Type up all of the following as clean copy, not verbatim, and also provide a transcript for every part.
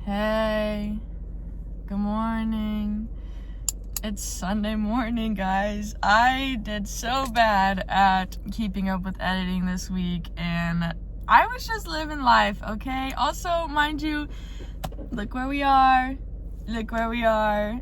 Hey, good morning. It's Sunday morning, guys. I did so bad at keeping up with editing this week, and I was just living life, okay? Also, mind you, look where we are. Look where we are.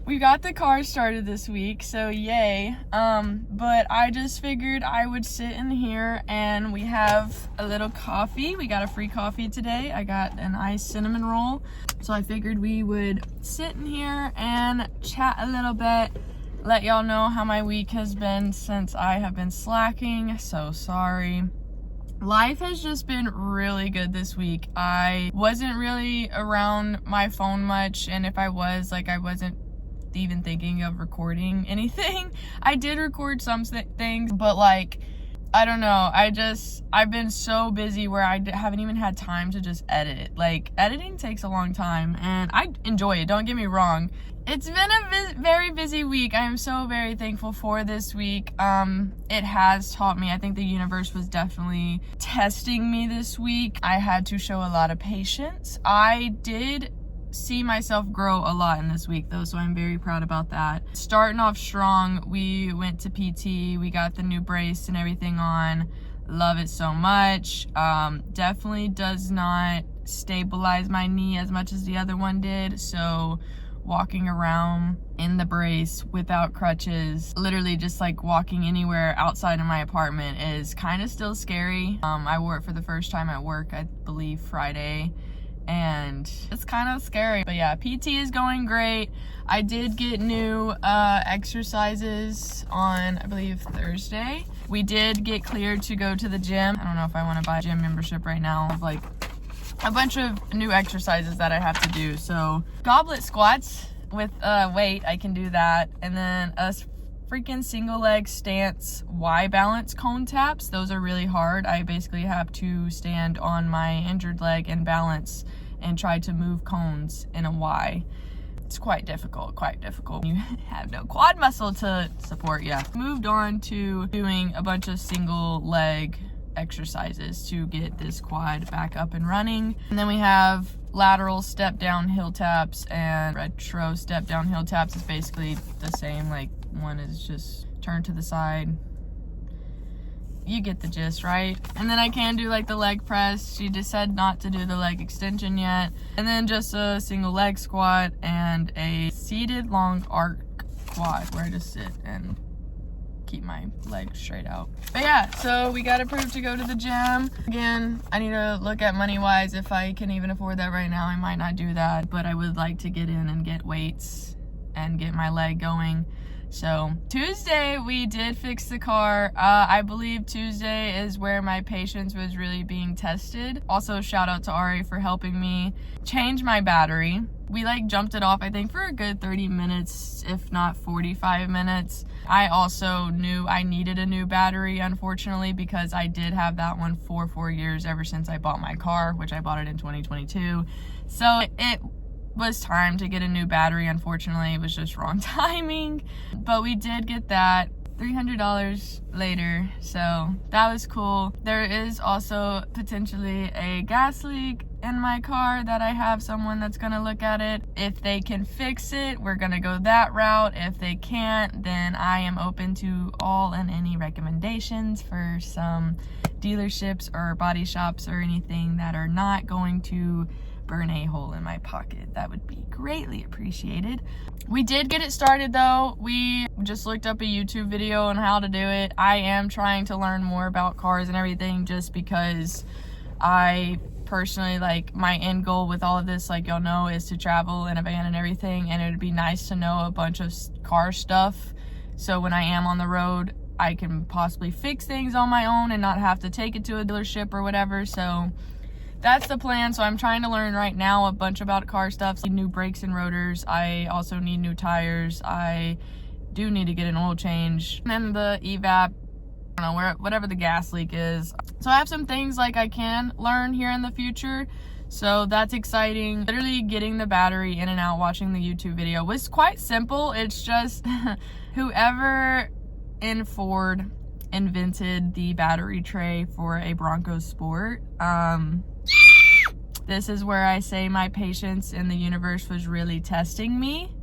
We got the car started this week, so yay. But I just figured I would sit in here and we have a little coffee. We got a free coffee today. I got an iced cinnamon roll. So I figured we would sit in here and chat a little bit, let y'all know how my week has been since I have been slacking. So sorry. Life has just been really good this week. I wasn't really around my phone much, and if I was, I wasn't even thinking of recording anything. I did record some things, but I don't know. I've been so busy where I haven't even had time to just edit it. Editing takes a long time, and I enjoy it, don't get me wrong. It's been a very busy week. I am so very thankful for this week. It has taught me, I think the universe was definitely testing me this week. I had to show a lot of patience. I did see myself grow a lot in this week though, so I'm very proud about that. Starting off strong, we went to PT, we got the new brace and everything on. Love it so much. Definitely does not stabilize my knee as much as the other one did, so walking around in the brace without crutches, literally just walking anywhere outside of my apartment is kind of still scary. I wore it for the first time at work, I believe Friday, and it's kind of scary. But yeah, PT is going great. I did get new exercises on, I believe, Thursday. We did get cleared to go to the gym. I don't know if I want to buy a gym membership right now. I have a bunch of new exercises that I have to do. So goblet squats with weight, I can do that. And then a freaking single leg stance Y balance cone taps. Those are really hard. I basically have to stand on my injured leg and balance and try to move cones in a Y. It's quite difficult. You have no quad muscle to support. Yeah. Moved on to doing a bunch of single leg exercises to get this quad back up and running. And then we have lateral step down hill taps and retro step down hill taps. Is basically the same. One is just turn to the side. You get the gist, right? And then I can do the leg press. She just said not to do the leg extension yet. And then just a single leg squat and a seated long arc quad where I just sit and keep my legs straight out. But yeah, so we got approved to go to the gym. Again, I need to look at money wise if I can even afford that right now. I might not do that, but I would like to get in and get weights and get my leg going. So Tuesday we did fix the car. I believe Tuesday is where my patience was really being tested. Also shout out to Ari for helping me change my battery. We jumped it off, I think, for a good 30 minutes, if not 45 minutes. I also knew I needed a new battery, unfortunately, because I did have that one for 4 years ever since I bought my car, which I bought it in 2022. So it was time to get a new battery. Unfortunately, it was just wrong timing, but we did get that $300 later, so that was cool. There is also potentially a gas leak in my car that I have someone that's gonna look at it. If they can fix it, we're gonna go that route. If they can't, then I am open to all and any recommendations for some dealerships or body shops or anything that are not going to burn a hole in my pocket. That would be greatly appreciated. We did get it started though. We just looked up a YouTube video on how to do it. I am trying to learn more about cars and everything just because I personally, my end goal with all of this, y'all know, is to travel in a van and everything, and it would be nice to know a bunch of car stuff so when I am on the road I can possibly fix things on my own and not have to take it to a dealership or whatever. So that's the plan. So I'm trying to learn right now a bunch about car stuff. I need new brakes and rotors. I also need new tires. I do need to get an oil change. And then the evap, I don't know, whatever the gas leak is. So I have some things I can learn here in the future. So that's exciting. Literally getting the battery in and out, watching the YouTube video was quite simple. It's just whoever in Ford invented the battery tray for a Bronco Sport. This is where I say my patience in the universe was really testing me.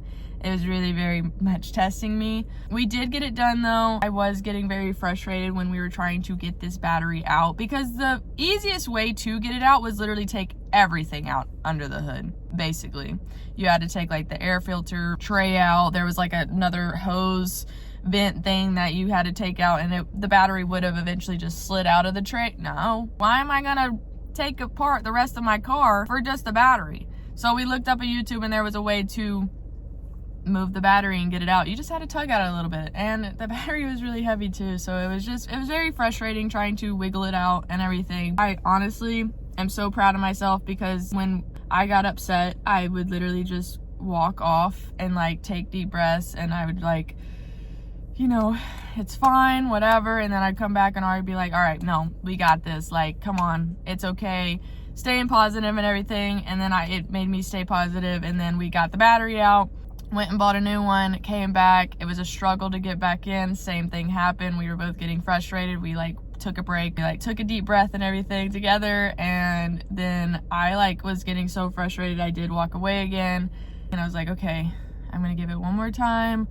It was really very much testing me. We did get it done though. I was getting very frustrated when we were trying to get this battery out, because the easiest way to get it out was literally take everything out under the hood, basically. You had to take like the air filter tray out. There was like another hose vent thing that you had to take out, and the battery would have eventually just slid out of the tray. No, why am I gonna take apart the rest of my car for just the battery? So we looked up a YouTube and there was a way to move the battery and get it out. You just had to tug at it a little bit, and the battery was really heavy too, so it was very frustrating trying to wiggle it out and everything. I honestly am so proud of myself, because when I got upset, I would literally just walk off and like take deep breaths, and I would like, you know, it's fine, whatever, and then I'd come back and I'd be like, all right, no, we got this, like, come on, it's okay, staying positive and everything. And then it made me stay positive, and then we got the battery out, went and bought a new one, came back. It was a struggle to get back in. Same thing happened. We were both getting frustrated. We like took a break, we like took a deep breath and everything together, and then I like was getting so frustrated I did walk away again, and I was like, okay, I'm gonna give it one more time,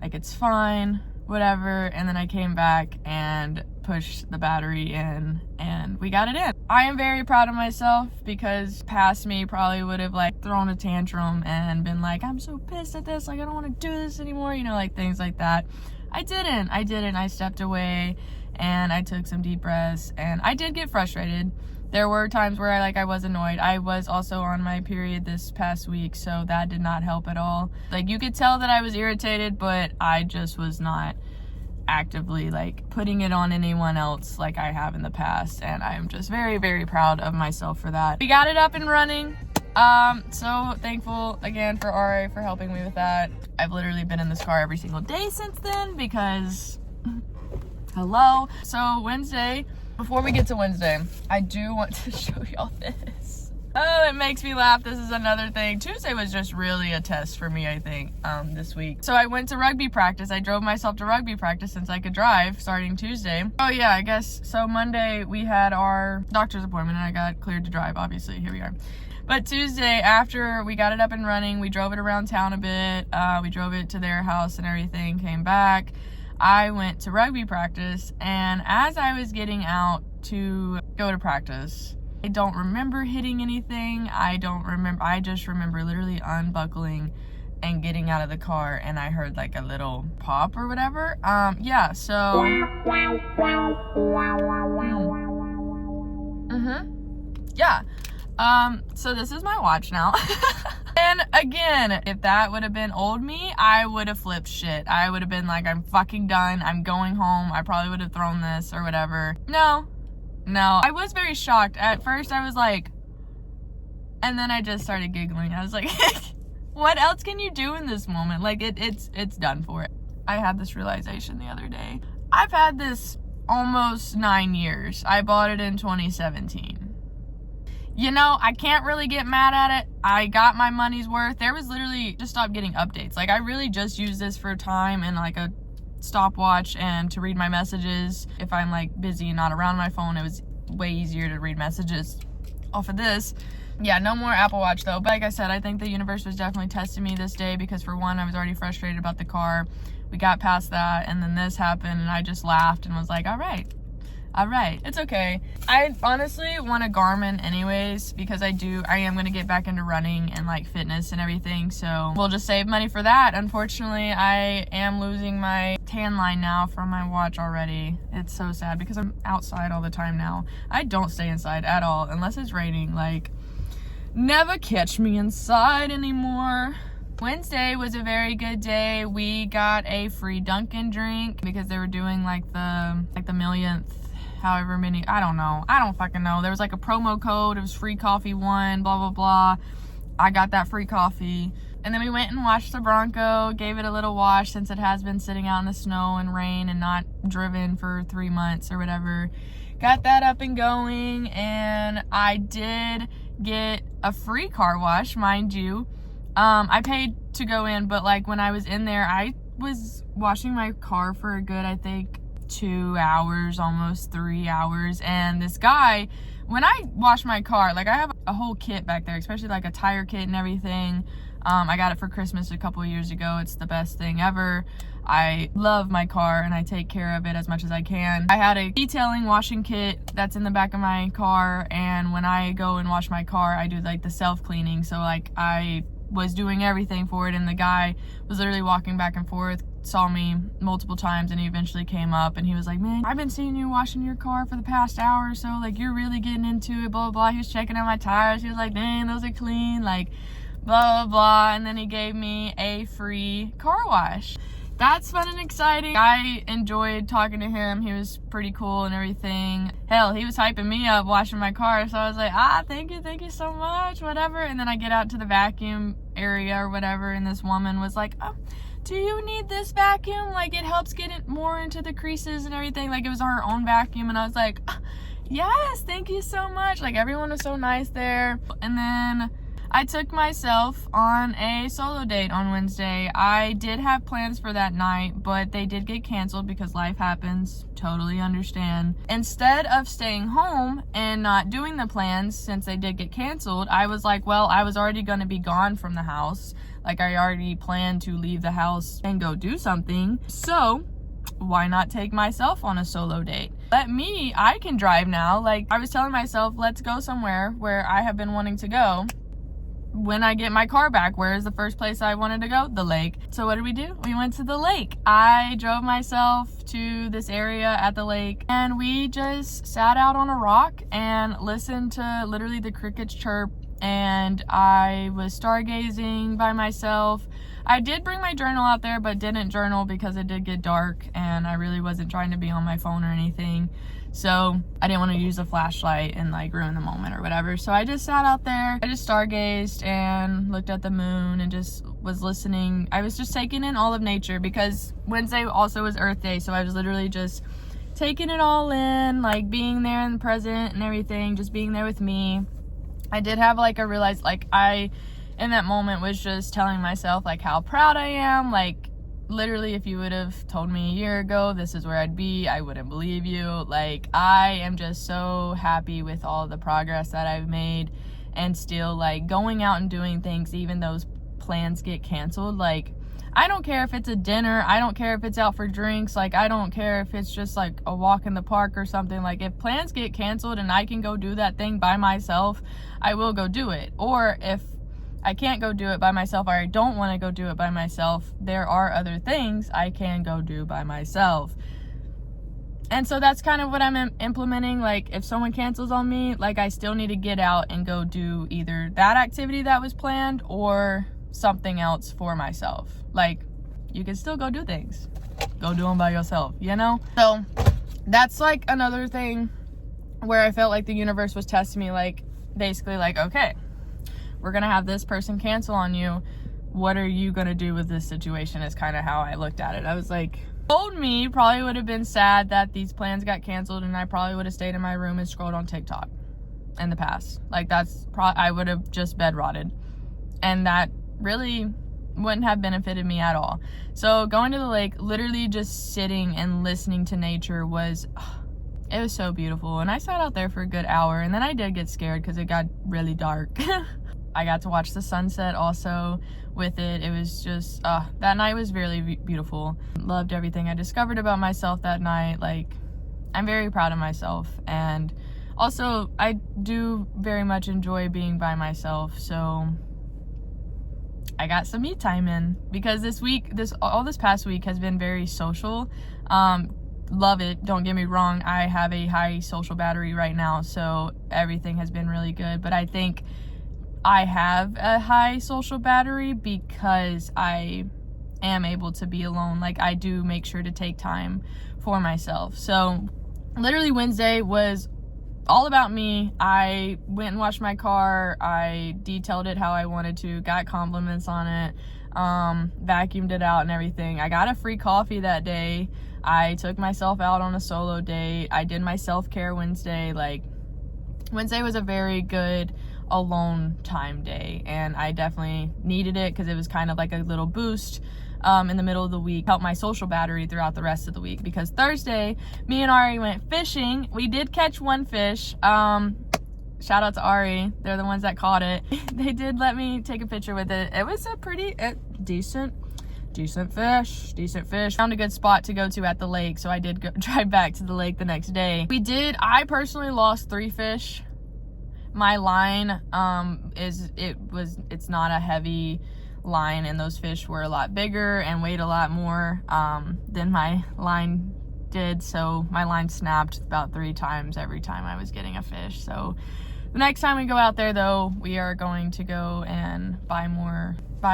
like it's fine, whatever. And then I came back and pushed the battery in, and we got it in. I am very proud of myself, because past me probably would have like thrown a tantrum and been like, I'm so pissed at this, like I don't want to do this anymore, you know, like things like that. I didn't. I stepped away and I took some deep breaths, and I did get frustrated. There were times where I was annoyed. I was also on my period this past week, so that did not help at all. Like, you could tell that I was irritated, but I just was not actively like putting it on anyone else like I have in the past, and I'm just very, very proud of myself for that. We got it up and running. So thankful again for RA for helping me with that. I've literally been in this car every single day since then, because hello. So Wednesday, before we get to Wednesday, I do want to show y'all this. Oh, it makes me laugh. This is another thing. Tuesday was just really a test for me, I think, this week. So I went to rugby practice. I drove myself to rugby practice since I could drive starting Tuesday. Oh yeah, I guess, so Monday we had our doctor's appointment and I got cleared to drive, obviously, here we are. But Tuesday, after we got it up and running, we drove it around town a bit. We drove it to their house and everything, came back. I went to rugby practice, and as I was getting out to go to practice, I don't remember hitting anything. I just remember literally unbuckling and getting out of the car, and I heard like a little pop or whatever. Yeah, so yeah. So this is my watch now. And again, if that would have been old me, I would have flipped shit. I would have been like, I'm fucking done, I'm going home. I probably would have thrown this or whatever. No, I was very shocked. At first I was like, and then I just started giggling. I was like, what else can you do in this moment? Like, it's done for. I had this realization the other day. I've had this almost 9 years. I bought it in 2017. You know, I can't really get mad at it. I got my money's worth. There was literally, just stopped getting updates. Like, I really just use this for time and like a stopwatch and to read my messages. If I'm like busy and not around my phone, it was way easier to read messages off of this. Yeah, no more Apple Watch though. But like I said, I think the universe was definitely testing me this day, because for one, I was already frustrated about the car. We got past that, and then this happened, and I just laughed and was like, all right, it's okay. I honestly want a Garmin anyways, because I am going to get back into running and like fitness and everything, so we'll just save money for that. Unfortunately, I am losing my tan line now from my watch already. It's so sad, because I'm outside all the time now. I don't stay inside at all unless it's raining. Like, never catch me inside anymore. Wednesday was a very good day. We got a free Dunkin' drink because they were doing like the millionth, however many, I don't fucking know. There was like a promo code. It was free coffee one, blah, blah, blah. I got that free coffee. And then we went and watched the Bronco, gave it a little wash since it has been sitting out in the snow and rain and not driven for 3 months or whatever. Got that up and going, and I did get a free car wash, mind you. I paid to go in, but like when I was in there, I was washing my car for a good, I think, 2 hours, almost 3 hours, and this guy when I wash my car, like I have a whole kit back there, especially like a tire kit and everything. I got it for Christmas a couple of years ago. It's the best thing ever. I love my car and I take care of it as much as I can. I had a detailing washing kit that's in the back of my car, and when I go and wash my car, I do like the self-cleaning. So like I was doing everything for it, and the guy was literally walking back and forth, saw me multiple times, and he eventually came up and he was like, man, I've been seeing you washing your car for the past hour or so, like you're really getting into it, blah, blah, blah. He was checking out my tires. He was like, dang, those are clean, like blah, blah, blah. And then he gave me a free car wash. That's fun and exciting. I enjoyed talking to him. He was pretty cool and everything. Hell, he was hyping me up washing my car. So I was like, thank you so much, whatever. And then I get out to the vacuum area or whatever, and this woman was like, oh, do you need this vacuum? Like it helps get it more into the creases and everything. Like it was her own vacuum. And I was like, yes, thank you so much. Like everyone was so nice there. And then I took myself on a solo date on Wednesday. I did have plans for that night, but they did get canceled because life happens. Totally understand. Instead of staying home and not doing the plans, since they did get canceled, I was like, well, I was already going to be gone from the house. Like I already planned to leave the house and go do something. So why not take myself on a solo date? I can drive now. Like I was telling myself, let's go somewhere where I have been wanting to go. When I get my car back, where is the first place I wanted to go? The lake. So what did we do? We went to the lake. I drove myself to this area at the lake, and we just sat out on a rock and listened to literally the crickets chirp, and I was stargazing by myself. I did bring my journal out there, but didn't journal because it did get dark and I really wasn't trying to be on my phone or anything. So I didn't want to use a flashlight and like ruin the moment or whatever. So I just sat out there. I just stargazed and looked at the moon and just was listening. I was just taking in all of nature because Wednesday also was Earth Day. So I was literally just taking it all in, like being there in the present and everything, just being there with me. I did have like a realized, like in that moment was just telling myself like how proud I am. Like literally, if you would have told me a year ago this is where I'd be, I wouldn't believe you. Like I am just so happy with all the progress that I've made, and still like going out and doing things even those plans get canceled. Like I don't care if it's a dinner, I don't care if it's out for drinks, like I don't care if it's just like a walk in the park or something. Like if plans get canceled and I can go do that thing by myself, I will go do it. Or if I can't go do it by myself, or I don't want to go do it by myself, there are other things I can go do by myself. And so that's kind of what I'm implementing. Like if someone cancels on me, like I still need to get out and go do either that activity that was planned or something else for myself. Like you can still go do things, go do them by yourself, you know? So that's like another thing where I felt like the universe was testing me, like basically like, okay, we're gonna have this person cancel on you. What are you gonna do with this situation is kind of how I looked at it. I was like, old me probably would have been sad that these plans got canceled, and I probably would have stayed in my room and scrolled on TikTok in the past. Like that's I would have just bed rotted, and that really wouldn't have benefited me at all. So going to the lake, literally just sitting and listening to nature was it was so beautiful. And I sat out there for a good hour, and then I did get scared because it got really dark. I got to watch the sunset also with it. It was just, that night was really beautiful. Loved everything I discovered about myself that night. Like, I'm very proud of myself. And also, I do very much enjoy being by myself. So, I got some me time in. Because this past week has been very social. Love it, don't get me wrong. I have a high social battery right now. So, everything has been really good. But I think I have a high social battery because I am able to be alone. Like I do make sure to take time for myself. So literally Wednesday was all about me. I went and washed my car. I detailed it how I wanted to, got compliments on it, vacuumed it out and everything. I got a free coffee that day. I took myself out on a solo date. I did my self-care Wednesday. Like Wednesday was a very good alone time day, and I definitely needed it because it was kind of like a little boost in the middle of the week, helped my social battery throughout the rest of the week. Because Thursday, me and Ari went fishing. We did catch one fish. shout out to Ari. They're the ones that caught it. They did let me take a picture with it. It was a pretty decent fish. Found a good spot to go to at the lake, so I did drive back to the lake the next day. I personally lost 3 fish. My line it's not a heavy line, and those fish were a lot bigger and weighed a lot more than my line did, so my line snapped about 3 times every time I was getting a fish. So the next time we go out there, though, we are going to go and buy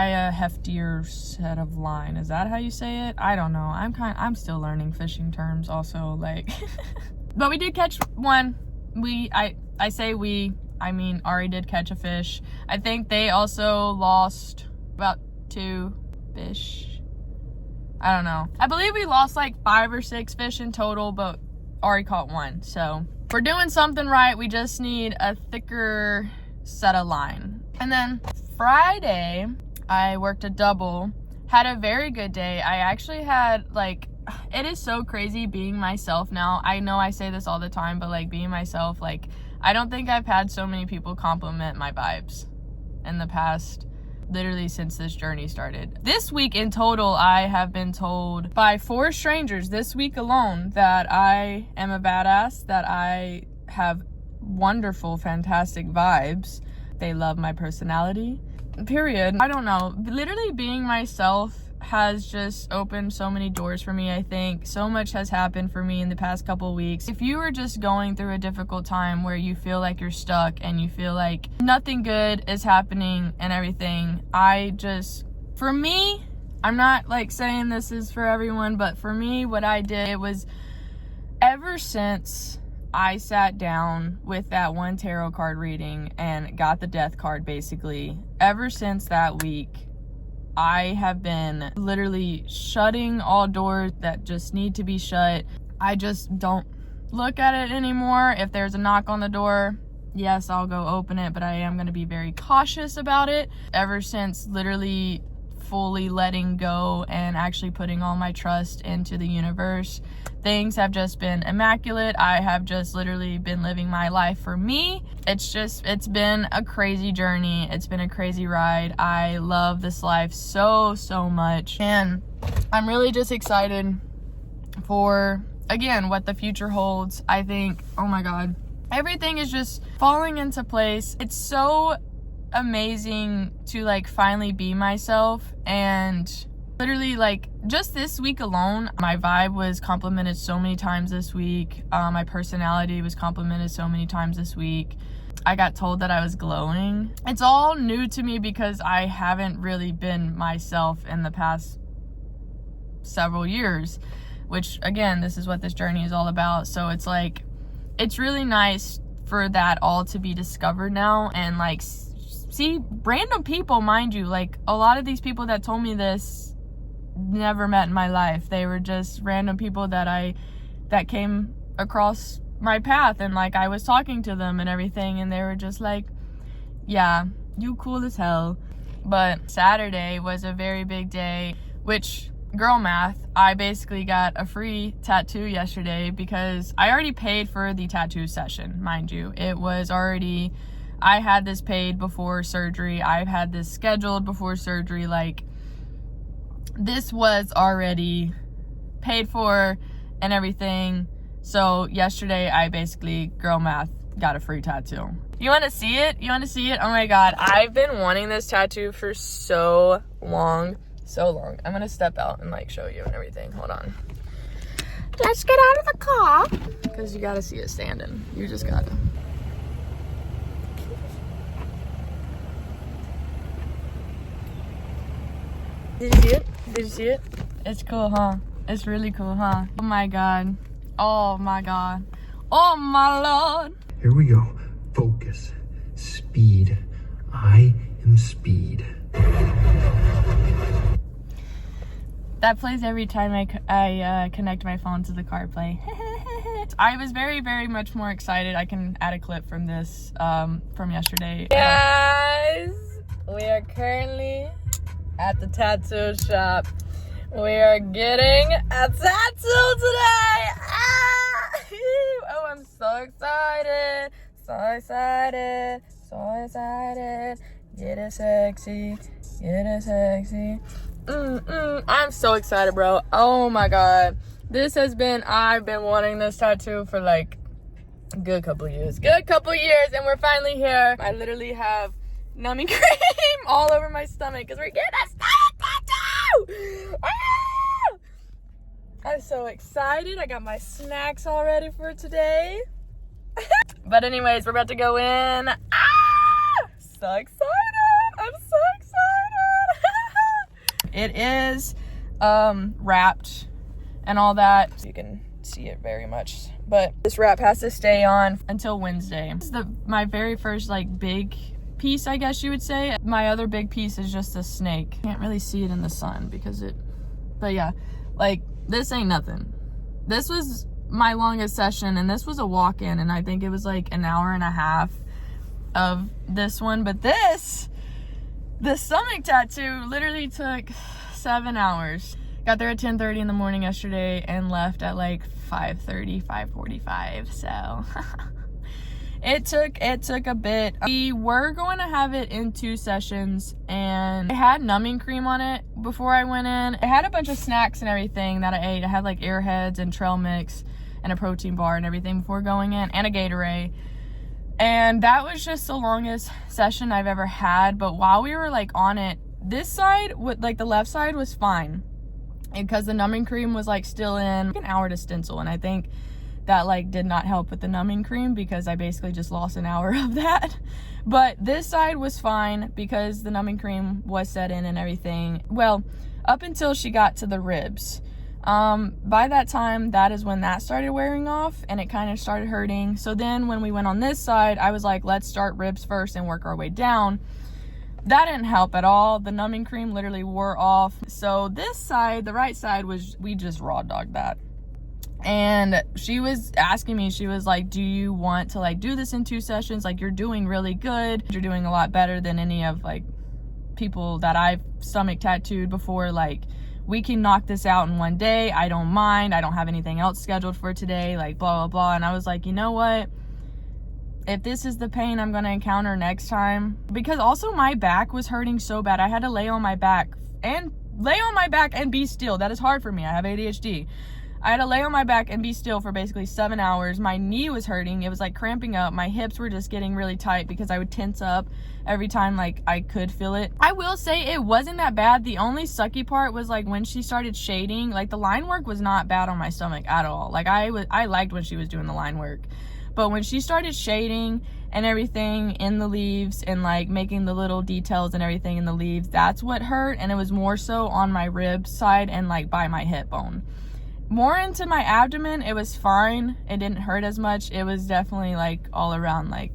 a heftier set of line. Is that how you say it? I don't know. I'm still learning fishing terms also, like. But we did catch one. I say we, I mean Ari did catch a fish. I think they also lost about 2 fish. I don't know. I believe we lost like 5 or 6 fish in total, but Ari caught 1. So we're doing something right. We just need a thicker set of line. And then Friday, I worked a double, had a very good day. I actually had, like, it is so crazy being myself now. I know I say this all the time, but like being myself, like, I don't think I've had so many people compliment my vibes in the past, literally since this journey started. This week in total, I have been told by 4 strangers this week alone that I am a badass, that I have wonderful, fantastic vibes. They love my personality. Period. I don't know. Literally being myself has just opened so many doors for me. I think so much has happened for me in the past couple weeks. If you are just going through a difficult time where you feel like you're stuck and you feel like nothing good is happening and everything, for me, I'm not like saying this is for everyone, but for me, what I did, it was ever since I sat down with that one tarot card reading and got the death card, basically, ever since that week, I have been literally shutting all doors that just need to be shut. I just don't look at it anymore. If there's a knock on the door, yes, I'll go open it, but I am going to be very cautious about it. Ever since literally fully letting go and actually putting all my trust into the universe, things have just been immaculate. I have just literally been living my life for me. It's been a crazy journey. It's been a crazy ride. I love this life so much, and I'm really just excited for, again, what the future holds. I think, oh my God, everything is just falling into place. It's so amazing to like finally be myself, and literally like just this week alone, my vibe was complimented so many times this week. My personality was complimented so many times this week. I got told that I was glowing. It's all new to me because I haven't really been myself in the past several years, which again, this is what this journey is all about. So it's like, it's really nice for that all to be discovered now, and like see random people, mind you, like a lot of these people that told me this never met in my life. They were just random people that came across my path, and like I was talking to them and everything, and they were just like, yeah, you cool as hell. But Saturday was a very big day, which, girl math, I basically got a free tattoo yesterday because I already paid for the tattoo session, mind you. I had this paid before surgery. I've had this scheduled before surgery. Like, this was already paid for and everything. So yesterday I basically, girl math, got a free tattoo. You want to see it? You want to see it? Oh my God. I've been wanting this tattoo for so long. I'm gonna step out and like show you and everything. Hold on. Let's get out of the car, because you gotta see it standing. You just gotta. Did you see it? Did you see it? It's cool, huh? It's really cool, huh? Oh my God. Oh my God. Oh my Lord. Here we go. Focus. Speed. I am speed. That plays every time I connect my phone to the CarPlay. I was very much more excited. I can add a clip from this, from yesterday. Guys, we are currently at the tattoo shop. We are getting a tattoo today. Ah! Oh, I'm so excited. So excited, so excited. Get it sexy, get it sexy. I'm so excited, bro. Oh my god. I've been wanting this tattoo for like a good couple years, and we're finally here. I literally have numbing cream all over my stomach because we're getting a stomach tattoo. Ah! I'm so excited. I got my snacks all ready for today. But anyways, we're about to go in. So excited. I'm so excited. It is wrapped and all that. So you can see it very much. But this wrap has to stay on until Wednesday. This is my very first like big piece, I guess you would say. My other big piece is just a snake. Can't really see it in the sun because but yeah, like this ain't nothing. This was my longest session, and this was a walk-in, and I think it was like an hour and a half of this one. But the stomach tattoo literally took 7 hours. Got there at 10:30 in the morning yesterday and left at like 5:30, 5:45. So it took a bit. We were going to have it in 2 sessions, and I had numbing cream on it before I went in. I had a bunch of snacks and everything that I ate. I had like Airheads and trail mix and a protein bar and everything before going in, and a Gatorade. And that was just the longest session I've ever had. But while we were like on it, this side, like the left side was fine because the numbing cream was like still in an hour to stencil, and I think that like did not help with the numbing cream because I basically just lost an hour of that. But this side was fine because the numbing cream was set in and everything. Well, up until she got to the ribs. By that time, that is when that started wearing off and it kind of started hurting. So then when we went on this side, I was like, let's start ribs first and work our way down. That didn't help at all. The numbing cream literally wore off. So this side, the right side, we just raw dogged that. And she was asking me, she was like, do you want to like do this in 2 sessions? Like, you're doing really good. You're doing a lot better than any of like people that I've stomach tattooed before. Like, we can knock this out in 1 day. I don't mind. I don't have anything else scheduled for today, like blah, blah, blah. And I was like, you know what? If this is the pain I'm going to encounter next time, because also my back was hurting so bad. I had to lay on my back and be still. That is hard for me. I have ADHD. I had to lay on my back and be still for basically 7 hours. My knee was hurting. It was like cramping up. My hips were just getting really tight because I would tense up every time like I could feel it. I will say it wasn't that bad. The only sucky part was like when she started shading, like the line work was not bad on my stomach at all. Like I liked when she was doing the line work. But when she started shading and everything in the leaves and like making the little details and everything in the leaves, that's what hurt. And it was more so on my rib side and like by my hip bone. More into my abdomen, it was fine. It didn't hurt as much. It was definitely like all around like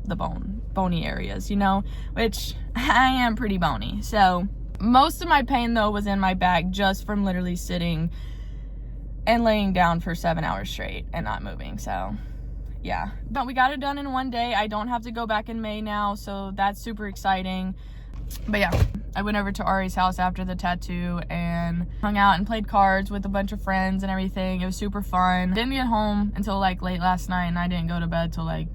the bony areas, you know, which I am pretty bony. So most of my pain though was in my back just from literally sitting and laying down for 7 hours straight and not moving. So yeah, but we got it done in 1 day. I don't have to go back in May now, so that's super exciting. But yeah, I went over to Ari's house after the tattoo and hung out and played cards with a bunch of friends and everything. It was super fun. Didn't get home until like late last night, and I didn't go to bed till like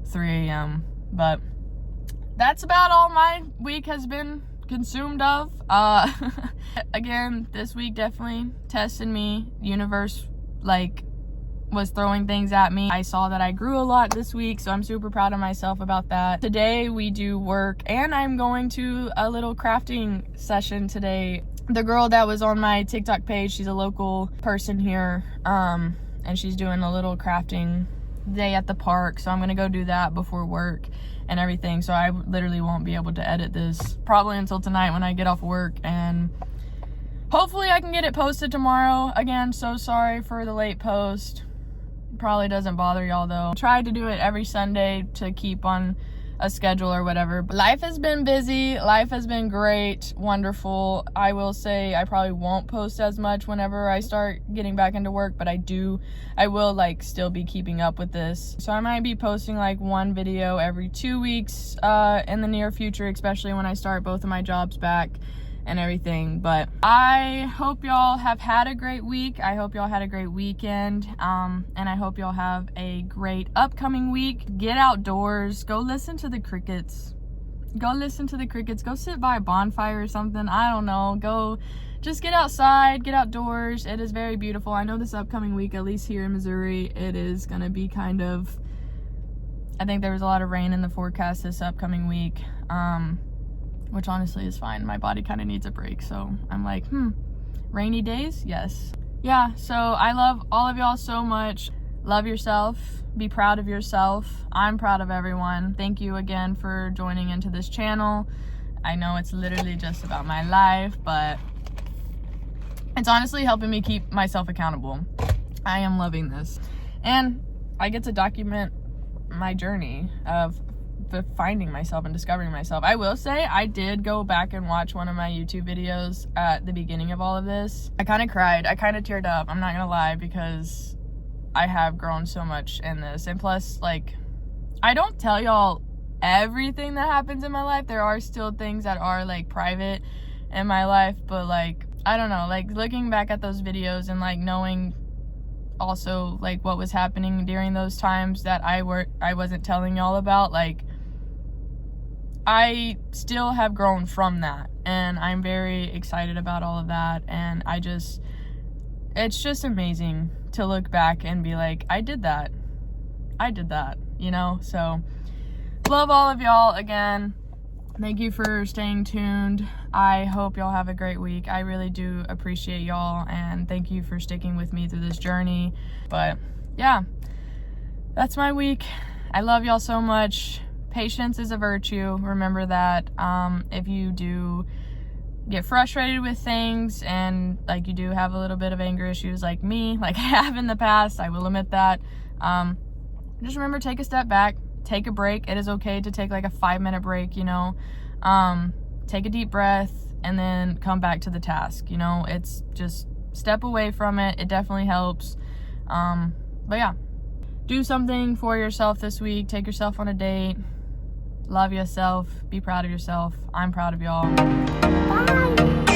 3 a.m. But that's about all my week has been consumed of. Again, this week definitely tested me. Universe like was throwing things at me. I saw that I grew a lot this week, so I'm super proud of myself about that. Today we do work, and I'm going to a little crafting session today. The girl that was on my TikTok page, she's a local person here, and she's doing a little crafting day at the park, so I'm gonna go do that before work and everything. So I literally won't be able to edit this probably until tonight when I get off work, and hopefully I can get it posted tomorrow. Again, so sorry for the late post. Probably doesn't bother y'all though. Tried to do it every Sunday to keep on a schedule or whatever. But life has been busy. Life has been great, wonderful. I will say I probably won't post as much whenever I start getting back into work, but I will like still be keeping up with this. So I might be posting like 1 video every 2 weeks in the near future, especially when I start both of my jobs back and everything. But I hope y'all have had a great week. I hope y'all had a great weekend. And I hope y'all have a great upcoming week. Get outdoors. Go listen to the crickets. Go listen to the crickets. Go sit by a bonfire or something. I don't know. Go just get outside, get outdoors. It is very beautiful. I know this upcoming week, at least here in Missouri, it is going to be kind of, I think there was a lot of rain in the forecast this upcoming week, which honestly is fine. My body kind of needs a break. So I'm like, rainy days? Yes. Yeah, so I love all of y'all so much. Love yourself. Be proud of yourself. I'm proud of everyone. Thank you again for joining into this channel. I know it's literally just about my life, but it's honestly helping me keep myself accountable. I am loving this. And I get to document my journey of finding myself and discovering myself. I will say I did go back and watch one of my YouTube videos at the beginning of all of this. I kind of cried. I kind of teared up. I'm not gonna lie, because I have grown so much in this. And plus, like, I don't tell y'all everything that happens in my life. There are still things that are like private in my life, but like, I don't know, like looking back at those videos and like knowing also like what was happening during those times that I wasn't telling y'all about, like I still have grown from that, and I'm very excited about all of that. And it's just amazing to look back and be like, I did that, you know? So love all of y'all again. Thank you for staying tuned. I hope y'all have a great week. I really do appreciate y'all, and thank you for sticking with me through this journey. But yeah, that's my week. I love y'all so much. Patience is a virtue. Remember that. If you do get frustrated with things and like you do have a little bit of anger issues like me, like I have in the past, I will admit that. Just remember, take a step back. Take a break. It is okay to take like a 5-minute break, you know. Take a deep breath and then come back to the task, you know. It's just step away from it. It definitely helps. But yeah, do something for yourself this week. Take yourself on a date. Love yourself. Be proud of yourself. I'm proud of y'all. Bye.